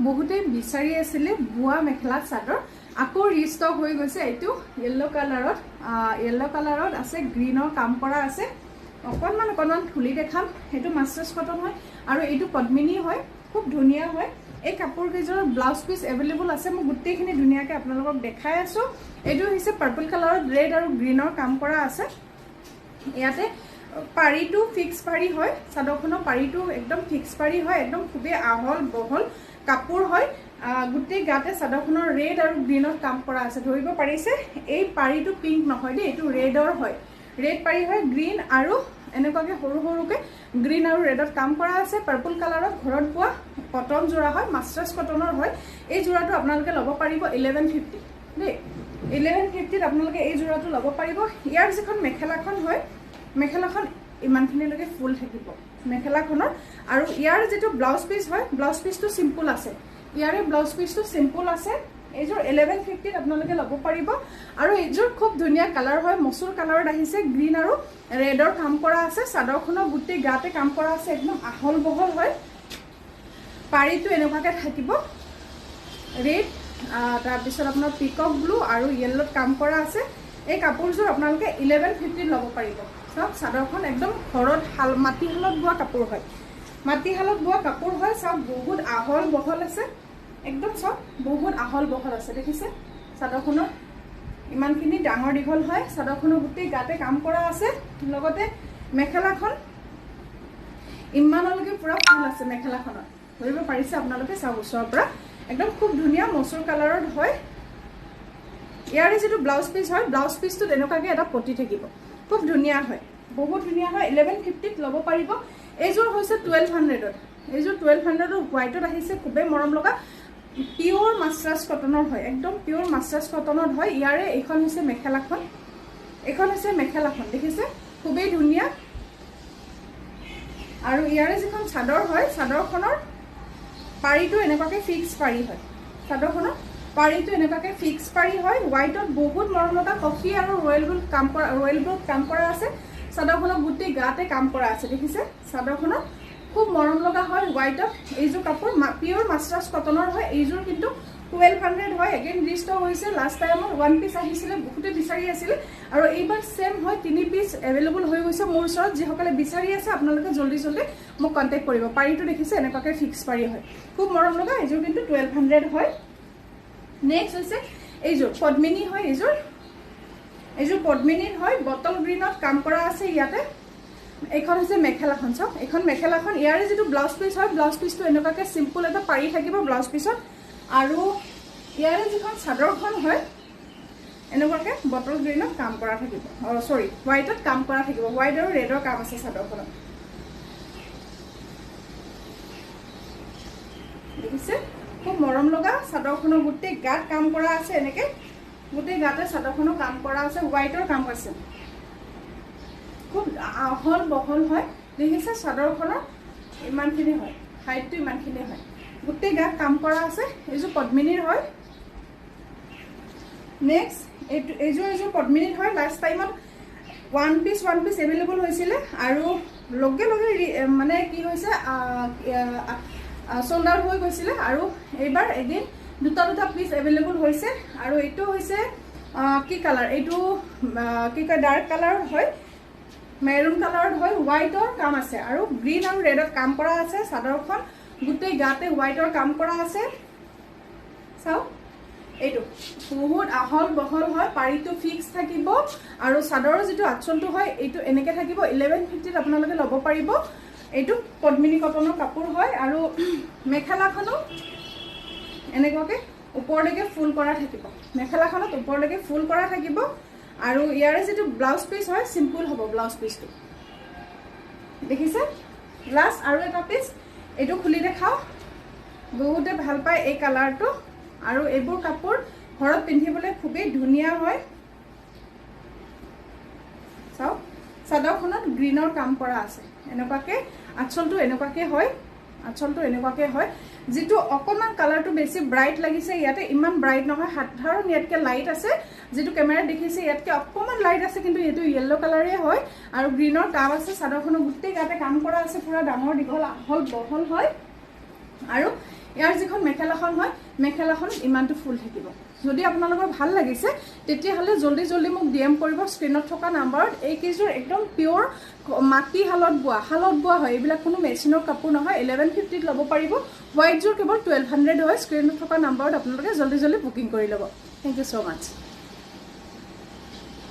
বহুতে বিচাৰি আছিল বুয়া মেখেলা চাদৰ আকৌ ৰিষ্টক হৈ গৈছে এইটো ইয়েলো কালাৰত আছে গ্ৰীনৰ কাম কৰা আছে অকনমান খুলি দেখাম এটো মাস্টাৰ্স কটন হয় আৰু এইটো পদ্মিনী হয় খুব ধুনিয়া হয় এই কাপোৰ কেজৰ ব্লাউজ পিস अवेलेबल আছে মই গুটেখিনি ধুনিয়াকে আপোনালোকক দেখাই আছো এইটো হৈছে পাৰ্পল কালাৰত ৰেড আৰু গ্ৰীনৰ কাম কৰা আছে ইয়াতে পাৰিটো ফিক্স পাৰি হয় সাদখনৰ পাৰিটো একদম ফিক্স পাৰি হয় একদম খুবে আহল বহল কাপোৰ হয় গুটে গাতে সাদখনৰ ৰেড আৰু গ্ৰীনৰ কাম কৰা আছে ধৰিব পাৰিছে এই পাৰিটো পিংক নহয় দে এটো ৰেডৰ হয় ৰেড পাৰি হয় গ্ৰীন আৰু এনেকুৱাকে সৰুকে গ্ৰীন আৰু ৰেডত কাম কৰা আছে পাৰ্পল কালাৰত ঘৰত পোৱা কটন জোৰা হয় মাস্টাৰ্স কটনৰ হয় এই জোৰাটো আপোনালোকে লব পাৰিব 1150 দে 1150 ত আপোনালোকে এই জোৰাটো লব পাৰিব ইয়াৰ যিখন মেখেলাখন হয় মেখেলাখন ইমানখিনি লগে ফুল থাকিব মেখেলাখনৰ আৰু ইয়াৰ যেটো ব্লাউজ পিস হয় ব্লাউজ পিসটো সিম্পল আছে ইয়াৰে ব্লাউজ পিসটো সিম্পল আছে এইজোৰ 1150 ত আপোনালোকে লব পাৰিব আৰু এইজোৰ খুব ধুনিয়া কালাৰ হয় মসুৰ কালাৰত আহিছে গ্ৰীন আৰু ৰেডৰ কাম কৰা আছে সাদৰখনৰ গুটি গাতে কাম কৰা আছে একদম আহল বহল হয় পাৰিটো এনেকুৱাকে থাকিব ৰেড তাৰ পিছত আপোনাৰ পিকক ব্লু আৰু ইয়েলোত কাম কৰা আছে এই কাপোৰজোৰ আপোনালোকে 1150 লব পাৰিব সব সাদৰখন একদম ঘৰত হাল মাটি হালত বোৱা কাপোৰ হয় মাটি হালত বোৱা কাপোৰ হয় সব বহুত আহল বহল আছে একদম সব বহুত আহল বহল আছে দেখিছে সাদৰখনৰ ইমানখিনি ডাঙৰ দীঘল হয় সাদৰখনৰ গুটি গাতে কাম কৰা আছে লগতে মেখেলাখন ইমানলৈকে পুৰা ফুল আছে মেখেলাখনৰ ধৰিব পাৰিছে আপোনালোকে চাও ওচৰৰ পৰা একদম খুব ধুনিয়া মসুৰ কালাৰত হয় ইয়াৰে যেটো ব্লাউজ পিস হয় ব্লাউজ পিসটো এনেকুৱাকে এটা পটি থাকিব খুব ধুনিয়া হয় বহুত ধুনিয়া হয় 1150 ত লব পাৰিব এইজোৰ হৈছে 1200 ত এইজোৰ 1200 ৰ হোৱাইটত আহিছে খুবে মৰম লগা পিওৰ মাস্টাৰ্স কটনৰ হয় একদম পিওৰ মাস্টাৰ্স কটনৰ হয় ইয়াৰে এখন হৈছে মেখেলাখন দেখিছে খুবেই ধুনিয়া আৰু ইয়াৰে যিখন চাদৰ হয় চাদৰখনৰ পাৰিটো এনেকুৱাকে ফিক্স পাৰি হয় চাদৰখনৰ পাৰিটো এনেকুৱাকে ফিক্স পাৰি হয় হোৱাইটত বহুত মৰম লগা কফি আৰু ৰয়েল ব্লু কাম কৰা আছে চাদৰখনৰ গুটি গাতে কাম কৰা আছে দেখিছে চাদৰখনৰ খুব মৰম লগা হয় হোৱাইটত এইজোৰ কাপোৰ পিওৰ মাস্টাৰ্স কটনৰ হয় এইজোৰ কিন্তু 1200 হয় এগেইন ৰিষ্টক হৈছে লাষ্ট টাইমত ওয়ান পিস আহিছিল বহুতে বিচাৰি আছিল আৰু এইবাৰ সেম হয় তিনি পিস अवेलेबल হৈ গৈছে মোৰ ওচৰত যিসকলে বিচাৰি আছে আপোনালোকে জলদি মোক কন্টাক্ট কৰিব পাৰিটো দেখিছে এনেকুৱাকে ফিক্স পাৰি হয় খুব মৰম লগা এইজোৰ কিন্তু 1200 হয় নেক্সট হৈছে এইজোৰ পদ্মিনী হয় এইজোৰ পদ্মিনীৰ হয় বটল গ্ৰীনত কাম কৰা আছে ইয়াতে এখন হৈছে মেখেলাখন সব এখন মেখেলাখন ইয়াৰে যেটো ব্লাউজ পিস হয় ব্লাউজ পিসটো এনেকুৱাকে সিম্পল এটা পাৰি থাকিব ব্লাউজ পিসত আৰু ইয়াৰে যিখন চাদৰখন হয় এনেকুৱাকে বটল গ্ৰীনত কাম কৰা থাকিব সৰি হোৱাইটত কাম কৰা থাকিব হোৱাইট আৰু ৰেডৰ কাম আছে চাদৰখনত দেখিছে খুব মৰম লগা চাদৰখনৰ গুটি গাত কাম কৰা আছে এনেকে গুটি গাতে চাদৰখনৰ কাম কৰা আছে হোৱাইটৰ কাম আছে খুব আহল বহল হয় দেখিছে চাদৰখনৰ ইমানখিনি হয় হাইটটো ইমানখিনি হয় গুটি গাত কাম কৰা আছে এইজোৰ পদ্মিনীৰ হয় নেক্সট এইজোৰ পদ্মিনীৰ হয় লাষ্ট টাইমত ওয়ান পিস अवेलेबल হৈছিল আৰু লগে মানে কি হৈছে সোল্ড আউট হৈ গৈছিল আৰু এইবাৰ এদিন দুটা পিস अवेलेबल হৈছে আৰু এইটো হৈছে কি কালাৰ এইটো কি কয় ডাৰ্ক কালাৰ হয় মেৰুন কালাৰত হয় হোৱাইটৰ কাম আছে আৰু গ্ৰীন আৰু ৰেডত কাম কৰা আছে সাদৰখন গুটে গাতে হোৱাইটৰ কাম কৰা আছে চাও এইটো বহুত আহল বহল হয় পাৰিটো ফিক্স থাকিব আৰু সাদৰৰ যেটো আঁচলটো হয় এইটো এনেকে থাকিব 1150 ত আপোনালোকে লব পাৰিব এইটো পদ্মিনী কটনৰ কাপোৰ হয় আৰু মেখেলাখনো এনেকুৱাকে ওপৰলৈকে ফুল কৰা থাকিব মেখেলাখনত ওপৰলৈকে ফুল কৰা থাকিব আৰু ইয়াৰে যেটো ব্লাউজ পিস হয় সিম্পল হ'ব ব্লাউজ পিসটো দেখিছে লাষ্ট আৰু এটা পিস এটো খুলি দেখাও বহুতে ভাল পায় এই কালাৰটো আৰু এইবোৰ কাপোৰ ঘৰত পিন্ধিবলৈ খুবেই ধুনিয়া হয় চাও সাদৰখনত গ্ৰীনৰ কাম কৰা আছে এনেকুৱাকে আঁচলটো এনেকুৱাকে হয় যেটো অকমান কালাৰটো বেছি ব্ৰাইট লাগিছে ইয়াতে ইমান ব্ৰাইট নহয় সাধাৰণ ইয়াতকে লাইট আছে যেটো ক্যামেৰা দেখিছে ইয়াতকে অকমান লাইট আছে কিন্তু এটো ইয়েলো কালাৰে হয় আৰু গ্ৰীনৰ কাম আছে সাদৰখনৰ গুটি গাতে কাম কৰা আছে পুৰা ডাঙৰ দীঘল আহল বহল হয় আৰু ইয়াৰ যিখন মেখেলাখন হয় মেখেলাখন ইমানটো ফুল থাকিব যদি আপোনালোকৰ ভাল লাগিছে তেতিয়াহ'লে জলদি জলদি মোক DM কৰিব স্ক্ৰীনত থকা নম্বৰত এই কেইযোৰ একদম পিয়ৰ মাটি হালত বোৱা হয় এইবিলাক কোনো মেচিনৰ কাপোৰ নহয় 1150 ল'ব পাৰিব হোৱাইট যোৰ কেৱল 1200 হয় স্ক্ৰীনত থকা নম্বৰত আপোনালোকে জলদি জলদি বুকিং কৰি ল'ব থ্যাংক ইউ সো মাচ